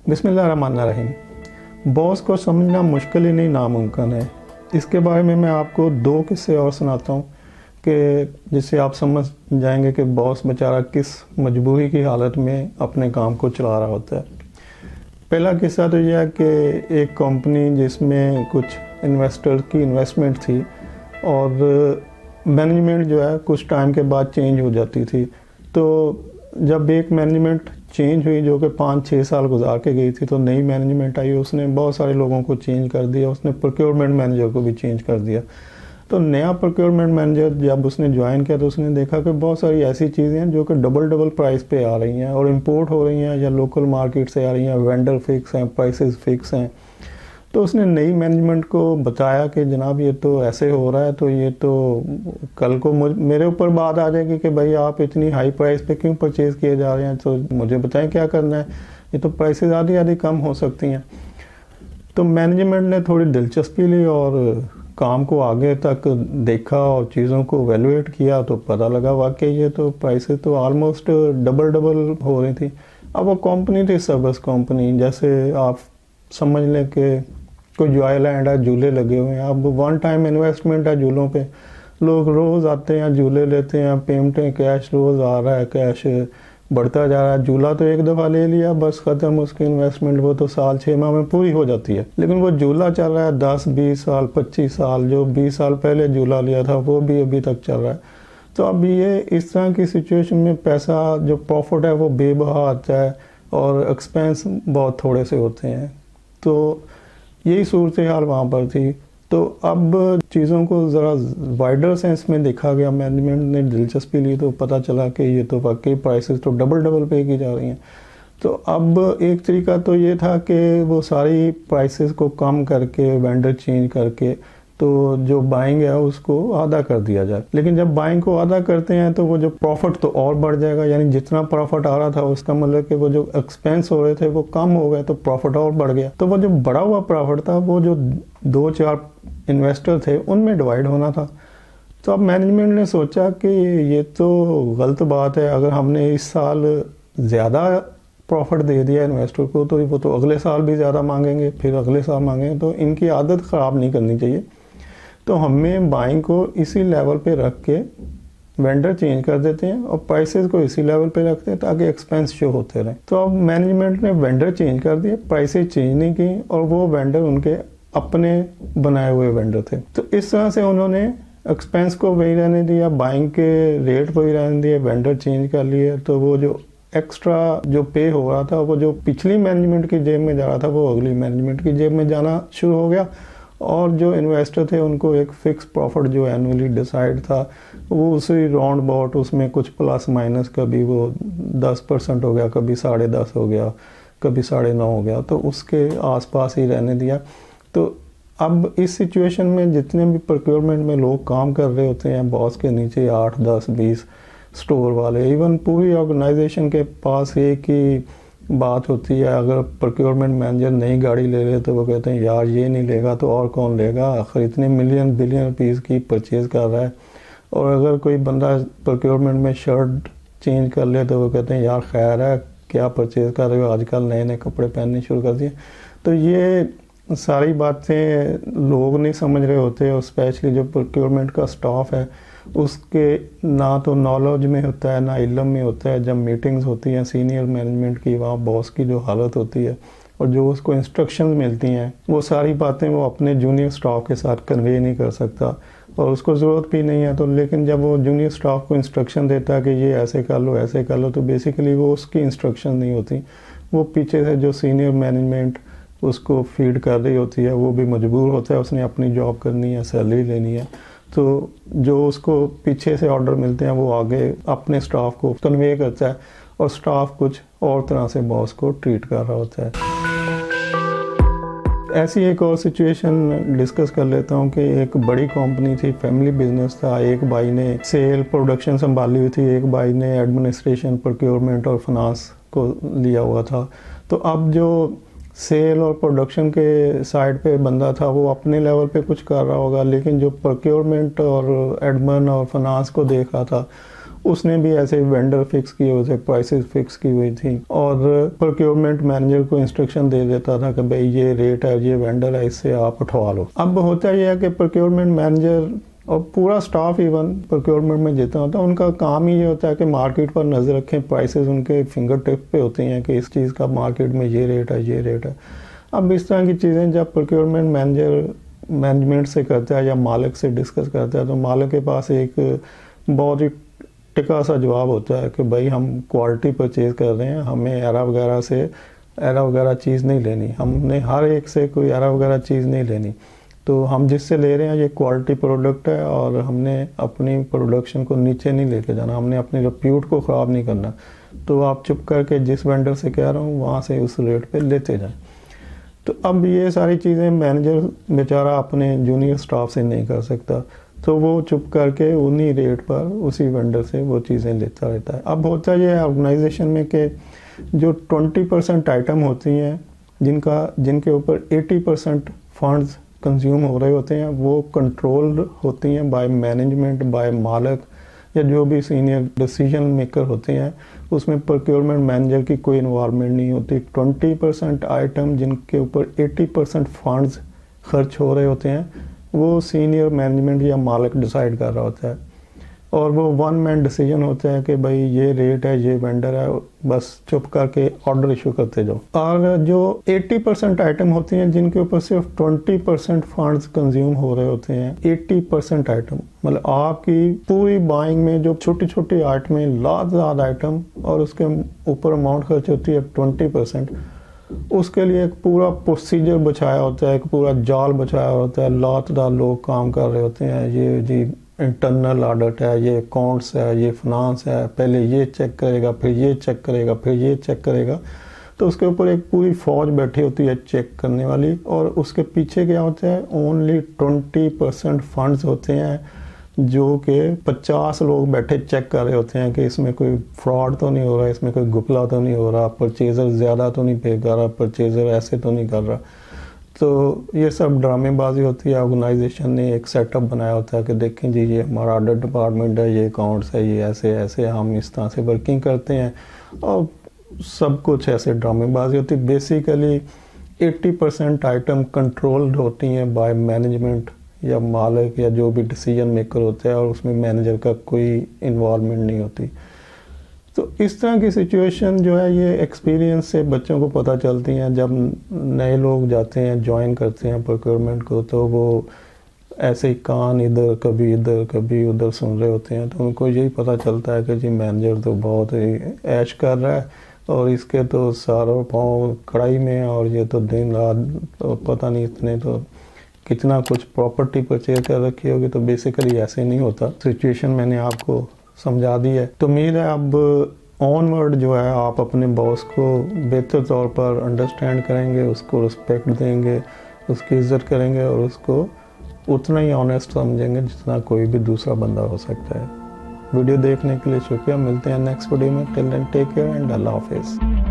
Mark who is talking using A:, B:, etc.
A: बिस्मिल्लाहिर्रहमानिर्रहीम। बॉस को समझना मुश्किल ही नहीं नामुमकिन है। इसके बारे में मैं आपको 2 किस्से और सुनाता हूँ कि जिससे आप समझ जाएंगे कि बॉस बेचारा किस मजबूरी की हालत में अपने काम को चला रहा होता है। पहला किस्सा तो यह है कि एक कंपनी जिसमें कुछ इन्वेस्टर की इन्वेस्टमेंट थी और मैनेजमेंट जो है कुछ टाइम के बाद चेंज हो जाती थी। तो जब एक मैनेजमेंट चेंज हुई जो कि 5-6 साल गुजार के गई थी, तो नई मैनेजमेंट आई, उसने बहुत सारे लोगों को चेंज कर दिया, उसने प्रोक्योरमेंट मैनेजर को भी चेंज कर दिया। तो नया प्रोक्योरमेंट मैनेजर जब उसने ज्वाइन किया तो उसने देखा कि बहुत सारी ऐसी चीज़ें हैं जो कि डबल प्राइस पे आ रही हैं और इंपोर्ट हो रही हैं या लोकल मार्केट से आ रही हैं, वेंडर फिक्स हैं, प्राइसेस फिक्स हैं। तो उसने नई मैनेजमेंट को बताया कि जनाब ये तो ऐसे हो रहा है, तो ये तो कल को मेरे ऊपर बात आ जाएगी कि भाई आप इतनी हाई प्राइस पे क्यों परचेज़ किए जा रहे हैं, तो मुझे बताएं क्या करना है, ये तो प्राइसेस आधी कम हो सकती हैं। तो मैनेजमेंट ने थोड़ी दिलचस्पी ली और काम को आगे तक देखा और चीज़ों को वैल्यूएट किया, तो पता लगा वाकई ये तो प्राइसेस तो ऑलमोस्ट डबल हो रही थी। अब वो कंपनी थी सर्विस कंपनी, जैसे आप समझ लें कि कोई जॉय लैंड है, झूले लगे हुए हैं, अब 1 टाइम इन्वेस्टमेंट है झूलों पे, लोग रोज़ आते हैं झूले लेते हैं, पेमेंटें कैश रोज़ आ रहा है, कैश बढ़ता जा रहा है। झूला तो एक दफ़ा ले लिया बस ख़त्म उसकी इन्वेस्टमेंट, वो तो साल 6 माह में पूरी हो जाती है। लेकिन वो झूला चल रहा है 10-20 साल 25 साल, जो 20 साल पहले झूला लिया था वो भी अभी तक चल रहा है। तो अब ये इस तरह की सिचुएशन में पैसा जो प्रॉफिट है वो बेबहा आता है और एक्सपेंस बहुत थोड़े से होते हैं। तो यही सूरत हाल वहाँ पर थी। तो अब चीज़ों को ज़रा वाइडर सेंस में देखा गया, मैनेजमेंट ने दिलचस्पी ली तो पता चला कि ये तो वाकई प्राइसेस तो डबल पे की जा रही हैं। तो अब एक तरीका तो ये था कि वो सारी प्राइसेस को कम करके, वेंडर चेंज करके, तो जो बाइंग है उसको आधा कर दिया जाए। लेकिन जब बाइंग को आधा करते हैं तो वो जो प्रॉफिट तो और बढ़ जाएगा, यानी जितना प्रॉफिट आ रहा था उसका मतलब कि वो जो एक्सपेंस हो रहे थे वो कम हो गए, तो प्रॉफिट और बढ़ गया। तो वो जो बढ़ा हुआ प्रॉफिट था वो जो 2-4 इन्वेस्टर थे उनमें डिवाइड होना था। तो अब मैनेजमेंट ने सोचा कि ये तो गलत बात है, अगर हमने इस साल ज़्यादा प्रॉफिट दे दिया इन्वेस्टर को तो वो तो अगले साल भी ज़्यादा मांगेंगे, फिर अगले साल मांगेंगे, तो इनकी आदत ख़राब नहीं करनी चाहिए। तो हमें बाइंग को इसी लेवल पे रख के वेंडर चेंज कर देते हैं और प्राइसेस को इसी लेवल पे रखते हैं ताकि एक्सपेंस शो होते रहें। तो अब मैनेजमेंट ने वेंडर चेंज कर दिए, प्राइसेस चेंज नहीं की और वो वेंडर उनके अपने बनाए हुए वेंडर थे। तो इस तरह से उन्होंने एक्सपेंस को वही रहने दिया, बाइंग के रेट वही रहने दिए, वेंडर चेंज कर लिए। तो वो जो एक्स्ट्रा जो पे हो रहा था वो जो पिछली मैनेजमेंट की जेब में जा रहा था वो अगली मैनेजमेंट की जेब में जाना शुरू हो गया और जो इन्वेस्टर थे उनको एक फ़िक्स प्रॉफिट जो एनुअली डिसाइड था वो उसी राउंड अबाउट, उसमें कुछ प्लस माइनस, कभी वो 10% हो गया, कभी 10.5 हो गया, कभी 9.5 हो गया, तो उसके आसपास ही रहने दिया। तो अब इस सिचुएशन में जितने भी प्रोक्योरमेंट में लोग काम कर रहे होते हैं, बॉस के नीचे 8, 10, 20 स्टोर वाले, इवन पूरी ऑर्गेनाइजेशन के पास एक ही बात होती है। अगर प्रोक्योरमेंट मैनेजर नई गाड़ी ले ले तो वो कहते हैं यार ये नहीं लेगा तो और कौन लेगा, आखिर इतने मिलियन बिलियन रुपीज़ की परचेज़ कर रहा है। और अगर कोई बंदा प्रोक्योरमेंट में शर्ट चेंज कर ले तो वो कहते हैं यार खैर है, क्या परचेज़ कर रहे हो, आजकल नए नए कपड़े पहनने शुरू कर दिए। तो ये सारी बातें लोग नहीं समझ रहे होते और स्पेशली जो प्रोक्योरमेंट का स्टाफ है उसके ना तो नॉलेज में होता है ना इल्म में होता है। जब मीटिंग्स होती हैं सीनियर मैनेजमेंट की, वहाँ बॉस की जो हालत होती है और जो उसको इंस्ट्रक्शंस मिलती हैं वो सारी बातें वो अपने जूनियर स्टाफ के साथ कन्वे नहीं कर सकता और उसको ज़रूरत भी नहीं है। तो लेकिन जब वो जूनियर स्टाफ को इंस्ट्रक्शन देता है कि ये ऐसे कर लो ऐसे कर लो, तो बेसिकली वो उसकी इंस्ट्रक्शन नहीं होती, वो पीछे से जो सीनियर मैनेजमेंट उसको फीड कर रही होती है वो भी मजबूर होता है, उसने अपनी जॉब करनी है, सैलरी लेनी है। तो जो उसको पीछे से ऑर्डर मिलते हैं वो आगे अपने स्टाफ को कन्वे करता है और स्टाफ कुछ और तरह से बॉस को ट्रीट कर रहा होता है। ऐसी एक और सिचुएशन डिस्कस कर लेता हूँ कि एक बड़ी कंपनी थी, फैमिली बिजनेस था, एक भाई ने सेल प्रोडक्शन संभाली हुई थी, एक भाई ने एडमिनिस्ट्रेशन, प्रोक्योरमेंट और फाइनेंस को लिया हुआ था। तो अब जो सेल और प्रोडक्शन के साइड पे बंदा था वो अपने लेवल पे कुछ कर रहा होगा, लेकिन जो प्रोक्योरमेंट और एडमिन और फाइनेंस को देख रहा था उसने भी ऐसे वेंडर फिक्स किए हुए थे, प्राइसेस फिक्स की हुई थी और प्रोक्योरमेंट मैनेजर को इंस्ट्रक्शन दे देता था कि भाई ये रेट है, ये वेंडर है, इससे आप उठवा लो। अब होता यह है कि प्रोक्योरमेंट मैनेजर और पूरा स्टाफ इवन प्रोक्योरमेंट में जितना होता है उनका काम ही ये होता है कि मार्केट पर नज़र रखें, प्राइसेस उनके फिंगर टिप पे होती हैं कि इस चीज़ का मार्केट में ये रेट है, ये रेट है। अब इस तरह की चीज़ें जब प्रोक्योरमेंट मैनेजर मैनेजमेंट से करता है या मालिक से डिस्कस करता है तो मालिक के पास एक बहुत ही टिका सा जवाब होता है कि भाई हम क्वालिटी परचेज़ कर रहे हैं, हमें एरा वगैरह चीज़ नहीं लेनी, हमने हर एक से कोई एरा वगैरह चीज़ नहीं लेनी। तो हम जिससे ले रहे हैं ये क्वालिटी प्रोडक्ट है और हमने अपनी प्रोडक्शन को नीचे नहीं लेके जाना, हमने अपनी रिप्यूट को ख़राब नहीं करना। तो आप चुप करके जिस वेंडर से कह रहा हूँ वहाँ से उस रेट पे लेते जाएं। तो अब ये सारी चीज़ें मैनेजर बेचारा अपने जूनियर स्टाफ से नहीं कर सकता, तो वो चुप करके उन्हीं रेट पर उसी वेंडर से वो चीज़ें लेता रहता है। अब होता है ये ऑर्गेनाइजेशन में कि जो 20% आइटम होती हैं जिनके ऊपर 80% फंड्स कंज्यूम हो रहे होते हैं वो कंट्रोल्ड होती हैं बाय मैनेजमेंट, बाय मालिक या जो भी सीनियर डिसीजन मेकर होते हैं, उसमें प्रोक्योरमेंट मैनेजर की कोई इन्वॉल्वमेंट नहीं होती। 20% आइटम जिनके ऊपर 80% फंड्स खर्च हो रहे होते हैं वो सीनियर मैनेजमेंट या मालिक डिसाइड कर रहा होता है और वो वन मैन डिसीजन होता है कि भाई ये रेट है, ये वेंडर है, बस चुप करके ऑर्डर इशू करते जाओ। और जो 80% आइटम होती हैं जिनके ऊपर सिर्फ 20% फंड्स कंज्यूम हो रहे होते हैं, 80% आइटम मतलब आपकी पूरी बाइंग में जो छोटी छोटी आइटम में लाख आइटम और उसके ऊपर अमाउंट खर्च होती है 20%, उसके लिए एक पूरा प्रोसीजर बचाया होता है, एक पूरा जाल बचाया होता है, लाख लोग काम कर रहे होते हैं। ये जी इंटरनल ऑडिट है, ये अकाउंट्स है, ये फाइनेंस है, पहले ये चेक करेगा, फिर ये चेक करेगा, फिर ये चेक करेगा। तो उसके ऊपर एक पूरी फौज बैठी होती है चेक करने वाली और उसके पीछे क्या होता है, ओनली 20% फंड्स होते हैं जो कि 50 लोग बैठे चेक कर रहे होते हैं कि इसमें कोई फ्रॉड तो नहीं हो रहा, इसमें कोई घपला तो नहीं हो रहा, परचेज़र ज़्यादा तो नहीं पे कर रहा, परचेज़र ऐसे तो नहीं कर रहा। तो ये सब ड्रामेबाजी होती है। ऑर्गेनाइजेशन ने एक सेटअप बनाया होता है कि देखें जी ये हमारा ऑडिट डिपार्टमेंट है, ये अकाउंट्स है, ये ऐसे ऐसे हम इस तरह से वर्किंग करते हैं और सब कुछ ऐसे ड्रामेबाजी होती है। बेसिकली 80% आइटम कंट्रोल्ड होती हैं बाय मैनेजमेंट या मालिक या जो भी डिसीजन मेकर होता है और उसमें मैनेजर का कोई इन्वॉल्वमेंट नहीं होती। तो इस तरह की सिचुएशन जो है ये एक्सपीरियंस से बच्चों को पता चलती हैं। जब नए लोग जाते हैं ज्वाइन करते हैं प्रोक्योरमेंट को तो वो ऐसे ही कान इधर कभी उधर सुन रहे होते हैं, तो उनको यही पता चलता है कि जी मैनेजर तो बहुत ही ऐश कर रहा है और इसके तो सारों पाँव कढ़ाई में और ये तो दिन रात तो पता नहीं इतने तो कितना कुछ प्रॉपर्टी परचेज कर रखी होगी। तो बेसिकली ऐसे नहीं होता। सिचुएशन मैंने आपको समझा दी है। तो उम्मीद है अब ऑनवर्ड जो है आप अपने बॉस को बेहतर तौर पर अंडरस्टैंड करेंगे, उसको रिस्पेक्ट देंगे, उसकी इज्जत करेंगे और उसको उतना ही ऑनेस्ट समझेंगे जितना कोई भी दूसरा बंदा हो सकता है। वीडियो देखने के लिए शुक्रिया। मिलते हैं नेक्स्ट वीडियो में। Till then take care and अल्लाह हाफिज़।